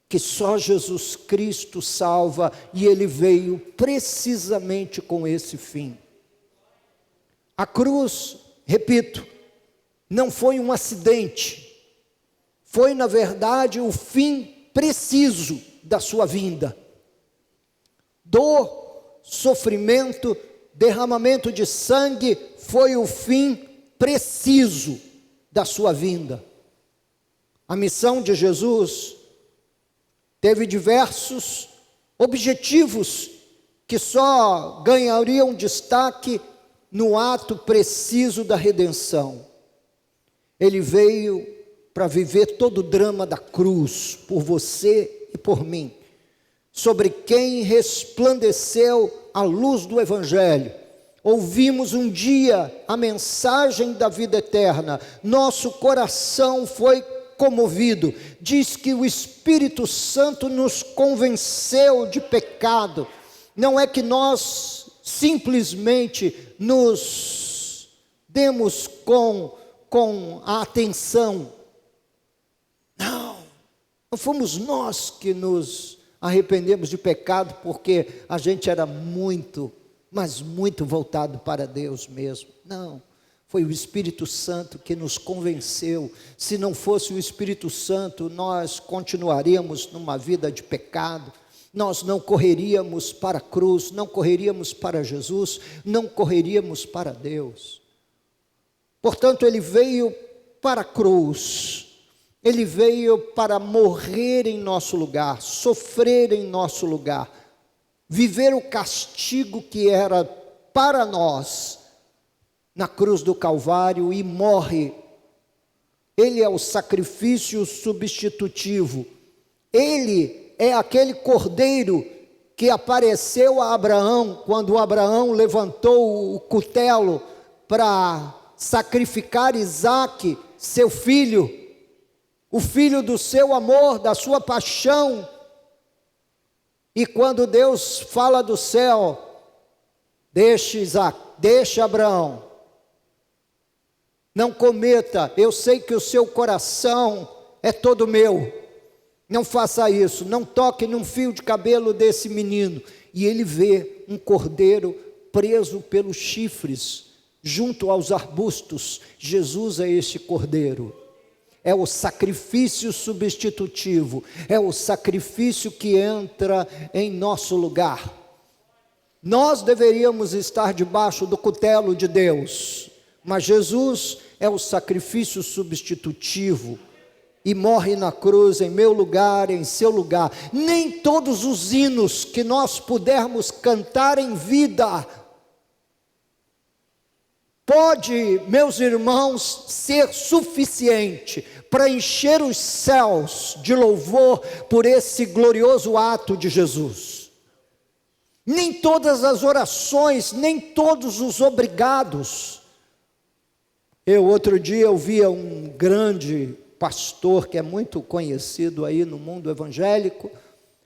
Que só Jesus Cristo salva, e Ele veio precisamente com esse fim. A cruz, repito, não foi um acidente, foi na verdade o fim preciso da sua vinda. Dor, sofrimento, derramamento de sangue foi o fim preciso da sua vinda. A missão de Jesus teve diversos objetivos que só ganhariam destaque no ato preciso da redenção. Ele veio para viver todo o drama da cruz, por você e por mim, sobre quem resplandeceu a luz do Evangelho. Ouvimos um dia a mensagem da vida eterna, nosso coração foi comovido. Diz que o Espírito Santo nos convenceu de pecado. Não é que nós simplesmente nos demos com a atenção. Não fomos nós que nos arrependemos de pecado, porque a gente era muito, mas muito voltado para Deus mesmo. Não, foi o Espírito Santo que nos convenceu. Se não fosse o Espírito Santo, nós continuaríamos numa vida de pecado. Nós não correríamos para a cruz, não correríamos para Jesus, não correríamos para Deus. Portanto, Ele veio para a cruz. Ele veio para morrer em nosso lugar, sofrer em nosso lugar, viver o castigo que era para nós na cruz do Calvário, e morre. Ele é o sacrifício substitutivo. Ele é aquele cordeiro que apareceu a Abraão, quando Abraão levantou o cutelo para sacrificar Isaque, seu filho, o filho do seu amor, da sua paixão. E quando Deus fala do céu: deixe Isaque, deixe Abraão, não cometa, eu sei que o seu coração é todo meu, não faça isso, não toque num fio de cabelo desse menino. E ele vê um cordeiro preso pelos chifres, junto aos arbustos. Jesus é este cordeiro. É o sacrifício substitutivo, é o sacrifício que entra em nosso lugar. Nós deveríamos estar debaixo do cutelo de Deus, mas Jesus é o sacrifício substitutivo e morre na cruz em meu lugar, em seu lugar. Nem todos os hinos que nós pudermos cantar em vida pode, meus irmãos, ser suficiente para encher os céus de louvor por esse glorioso ato de Jesus. Nem todas as orações, nem todos os obrigados. Outro dia ouvia um grande pastor que é muito conhecido aí no mundo evangélico,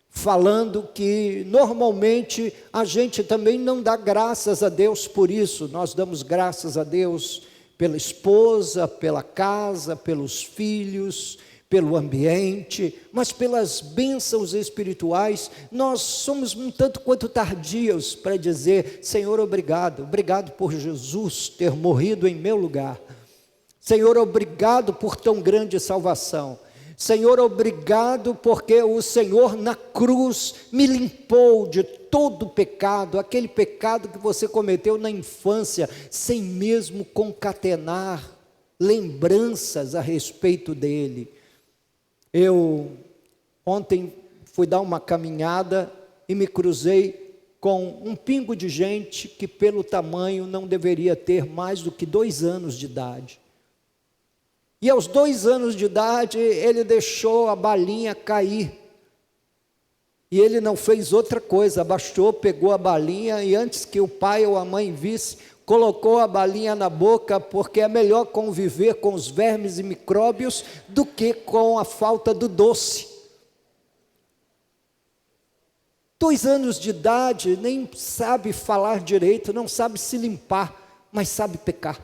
falando que normalmente a gente também não dá graças a Deus por isso. Nós damos graças a Deus pela esposa, pela casa, pelos filhos, pelo ambiente, mas pelas bênçãos espirituais, nós somos um tanto quanto tardios para dizer: Senhor, obrigado, obrigado por Jesus ter morrido em meu lugar. Senhor, obrigado por tão grande salvação. Senhor, obrigado porque o Senhor na cruz me limpou de todo pecado, aquele pecado que você cometeu na infância, sem mesmo concatenar lembranças a respeito dele. Eu ontem fui dar uma caminhada e me cruzei com um pingo de gente que pelo tamanho não deveria ter mais do que 2 anos de idade. E aos 2 anos de idade ele deixou a balinha cair. E ele não fez outra coisa, abaixou, pegou a balinha e antes que o pai ou a mãe visse, colocou a balinha na boca, porque é melhor conviver com os vermes e micróbios do que com a falta do doce. 2 anos de idade, nem sabe falar direito, não sabe se limpar, mas sabe pecar.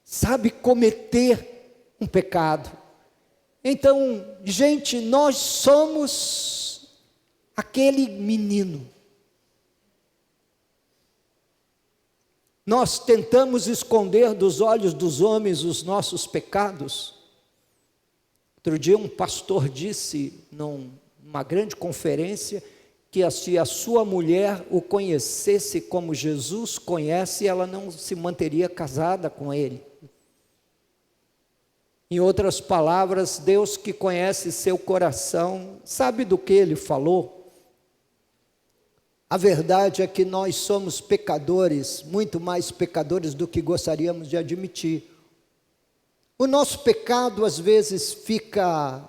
Sabe cometer um pecado. Então, gente, nós somos aquele menino. Nós tentamos esconder dos olhos dos homens os nossos pecados. Outro dia um pastor disse, numa grande conferência, que se a sua mulher o conhecesse como Jesus conhece, ela não se manteria casada com ele. Em outras palavras, Deus que conhece seu coração, sabe do que ele falou? A verdade é que nós somos pecadores, muito mais pecadores do que gostaríamos de admitir. O nosso pecado às vezes fica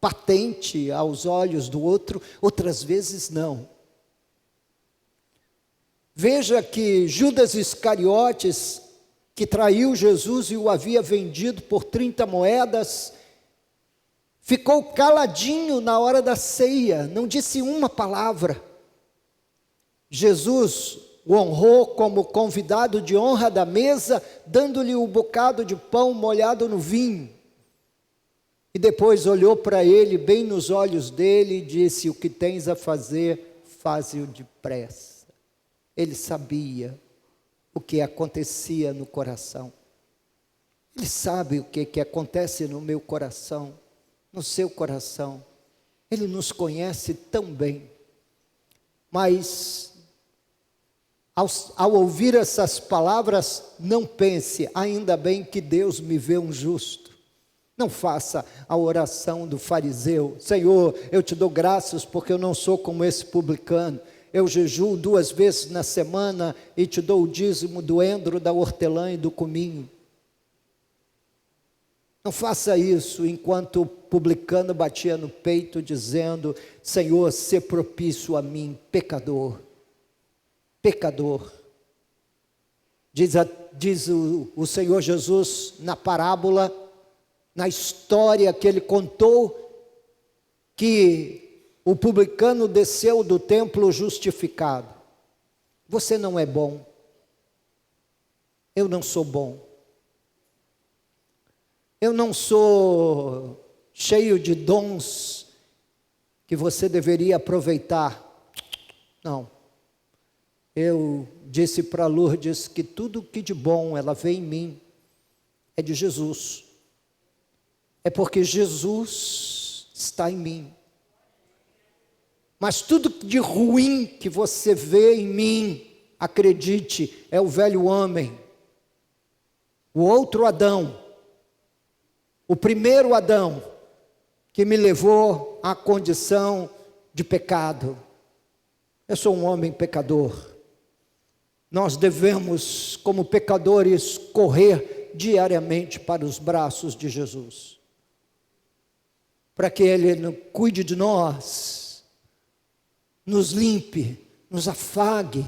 patente aos olhos do outro, outras vezes não. Veja que Judas Iscariotes, que traiu Jesus e o havia vendido por 30 moedas, ficou caladinho na hora da ceia, não disse uma palavra. Jesus o honrou como convidado de honra da mesa, dando-lhe um bocado de pão molhado no vinho. E depois olhou para ele, bem nos olhos dele, e disse: o que tens a fazer, faze-o depressa. Ele sabia o que acontecia no coração. Ele sabe o que acontece no meu coração, no seu coração. Ele nos conhece tão bem. Mas, ao ouvir essas palavras, não pense: ainda bem que Deus me vê um justo. Não faça a oração do fariseu: Senhor, eu te dou graças porque eu não sou como esse publicano. Eu jejuo 2 vezes na semana e te dou o dízimo do endro, da hortelã e do cominho. Não faça isso enquanto o publicano batia no peito dizendo: Senhor, sê propício a mim, pecador. Pecador. Diz o Senhor Jesus na parábola, na história que ele contou, que o publicano desceu do templo justificado. Você não é bom. Eu não sou bom. Eu não sou cheio de dons que você deveria aproveitar. Não. Eu disse para Lourdes que tudo que de bom ela vê em mim é de Jesus. É porque Jesus está em mim. Mas tudo de ruim que você vê em mim, acredite, é o velho homem, o outro Adão, o primeiro Adão, que me levou à condição de pecado. Eu sou um homem pecador. Nós devemos, como pecadores, correr diariamente para os braços de Jesus, para que Ele cuide de nós, nos limpe, nos afague,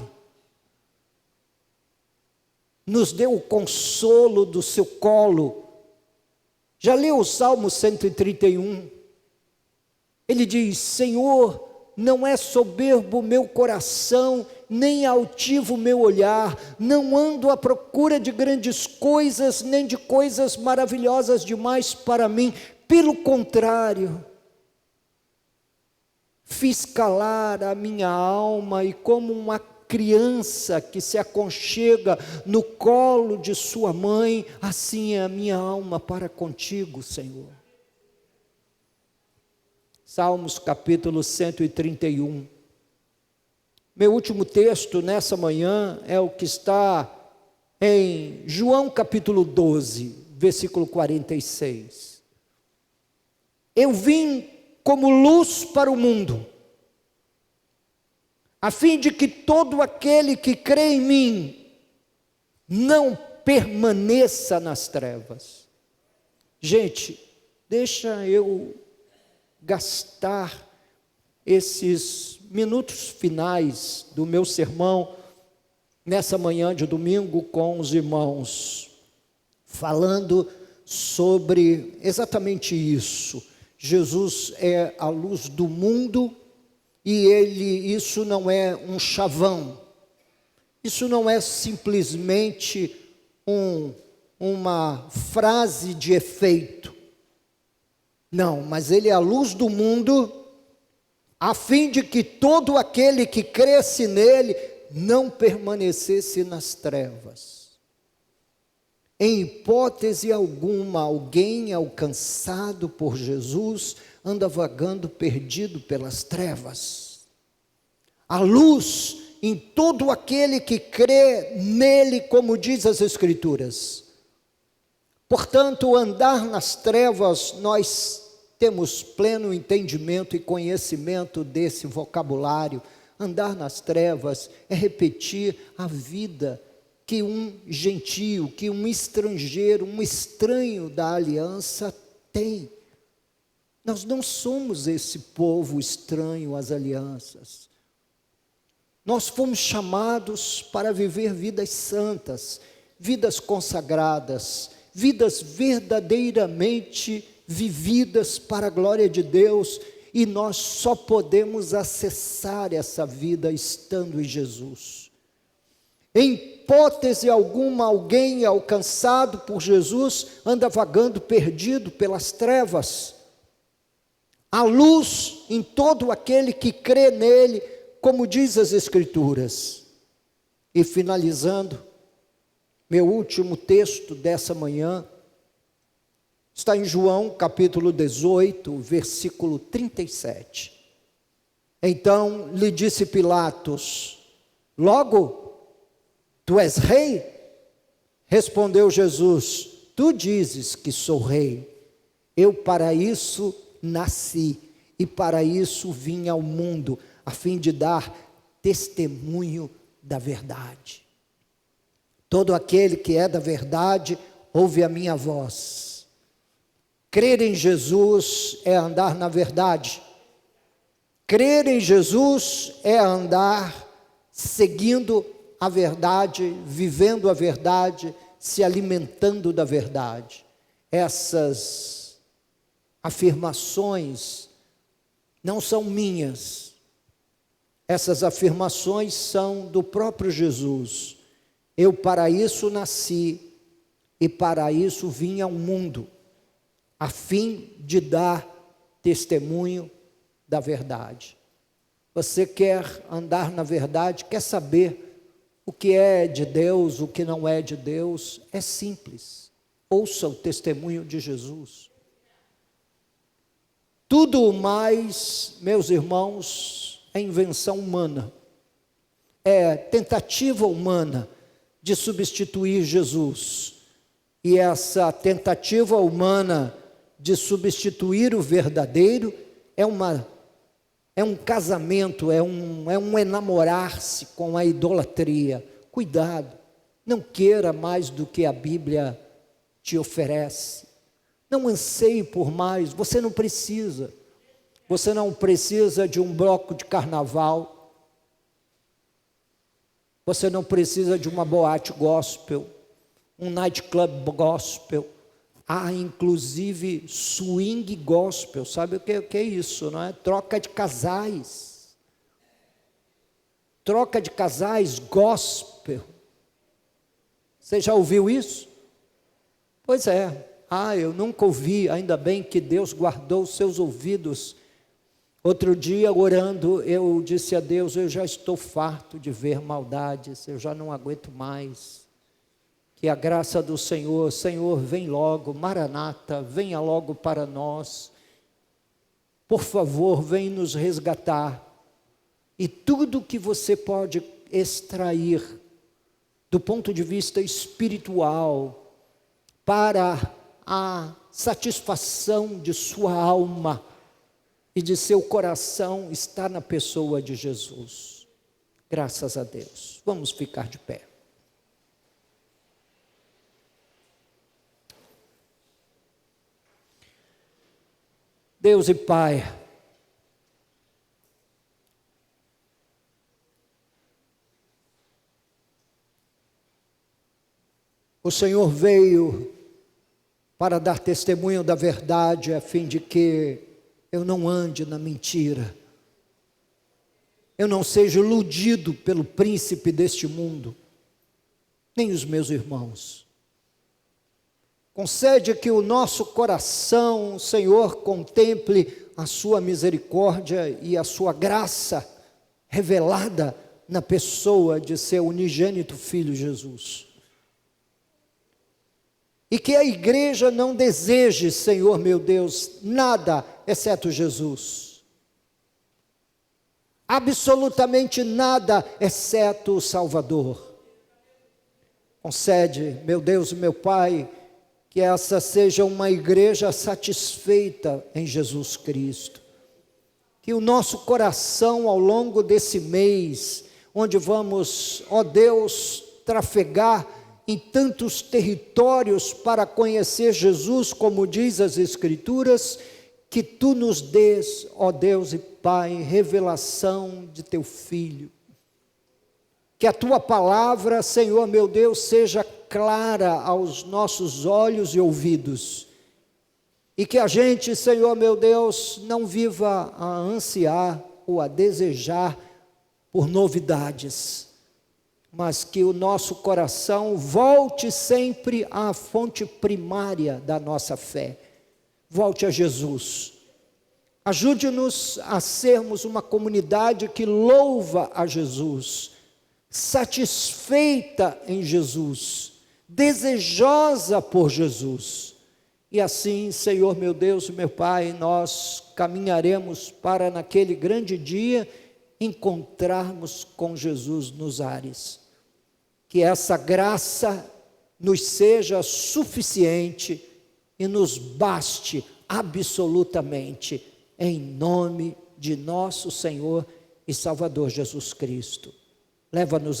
nos dê o consolo do seu colo. Já leu o Salmo 131? Ele diz: Senhor, não é soberbo o meu coração, nem altivo o meu olhar, não ando à procura de grandes coisas, nem de coisas maravilhosas demais para mim. Pelo contrário, fiz calar a minha alma, e como uma criança que se aconchega no colo de sua mãe, assim é a minha alma para contigo, Senhor. Salmos capítulo 131. Meu último texto nessa manhã é o que está em João capítulo 12, versículo 46. Eu vim como luz para o mundo, a fim de que todo aquele que crê em mim não permaneça nas trevas. Gente, deixa eu gastar esses minutos finais do meu sermão nessa manhã de domingo com os irmãos, falando sobre exatamente isso. Jesus é a luz do mundo, e isso não é um chavão, isso não é simplesmente uma frase de efeito. Não, mas Ele é a luz do mundo, a fim de que todo aquele que cresce nele não permanecesse nas trevas. Em hipótese alguma, alguém alcançado por Jesus anda vagando perdido pelas trevas. A luz em todo aquele que crê nele, como diz as Escrituras. Portanto, andar nas trevas, nós temos pleno entendimento e conhecimento desse vocabulário. Andar nas trevas é repetir a vida que um gentio, que um estrangeiro, um estranho da aliança tem. Nós não somos esse povo estranho às alianças. Nós fomos chamados para viver vidas santas, vidas consagradas, vidas verdadeiramente vividas para a glória de Deus, e nós só podemos acessar essa vida estando em Jesus. Em hipótese alguma, alguém alcançado por Jesus anda vagando perdido pelas trevas. A luz em todo aquele que crê nele, como diz as Escrituras. E finalizando, meu último texto dessa manhã está em João capítulo 18, versículo 37. Então lhe disse Pilatos: logo, tu és rei? Respondeu Jesus: tu dizes que sou rei. Eu para isso nasci, e para isso vim ao mundo, a fim de dar testemunho da verdade. Todo aquele que é da verdade ouve a minha voz. Crer em Jesus é andar na verdade. Crer em Jesus é andar seguindo a verdade, vivendo a verdade, se alimentando da verdade. Essas afirmações não são minhas. Essas afirmações são do próprio Jesus. Eu para isso nasci, e para isso vim ao mundo, a fim de dar testemunho da verdade. Você quer andar na verdade, quer saber o que é de Deus, o que não é de Deus? É simples. Ouça o testemunho de Jesus. Tudo mais, meus irmãos, é invenção humana, é tentativa humana de substituir Jesus. E essa tentativa humana de substituir o verdadeiro é um casamento, é um enamorar-se com a idolatria. Cuidado, não queira mais do que a Bíblia te oferece. Não anseie por mais, você não precisa. Você não precisa de um bloco de carnaval. Você não precisa de uma boate gospel, um nightclub gospel. Há inclusive swing gospel, sabe o que é isso, não é? Troca de casais. Troca de casais gospel. Você já ouviu isso? Pois é. Eu nunca ouvi, ainda bem que Deus guardou os seus ouvidos. Outro dia, orando, eu disse a Deus, eu já estou farto de ver maldades, eu já não aguento mais. Que a graça do Senhor, Senhor, vem logo, Maranata, venha logo para nós. Por favor, vem nos resgatar. E tudo que você pode extrair do ponto de vista espiritual para a satisfação de sua alma e de seu coração está na pessoa de Jesus. Graças a Deus. Vamos ficar de pé. Deus e Pai, o Senhor veio para dar testemunho da verdade, a fim de que eu não ande na mentira, eu não seja iludido pelo príncipe deste mundo, nem os meus irmãos. Concede que o nosso coração, Senhor, contemple a sua misericórdia e a sua graça revelada na pessoa de seu unigênito Filho Jesus. E que a igreja não deseje, Senhor meu Deus, nada exceto Jesus. Absolutamente nada exceto o Salvador. Concede, meu Deus e meu Pai, que essa seja uma igreja satisfeita em Jesus Cristo. Que o nosso coração ao longo desse mês, onde vamos, ó Deus, trafegar em tantos territórios para conhecer Jesus, como diz as Escrituras, que Tu nos dês, ó Deus e Pai, revelação de Teu Filho. Que a Tua palavra, Senhor meu Deus, seja clara aos nossos olhos e ouvidos. E que a gente, Senhor meu Deus, não viva a ansiar ou a desejar por novidades, mas que o nosso coração volte sempre à fonte primária da nossa fé. Volte a Jesus. Ajude-nos a sermos uma comunidade que louva a Jesus, satisfeita em Jesus, desejosa por Jesus. E assim, Senhor meu Deus e meu Pai, nós caminharemos para naquele grande dia encontrarmos com Jesus nos ares. Que essa graça nos seja suficiente e nos baste absolutamente, em nome de nosso Senhor e Salvador Jesus Cristo. Leva-nos em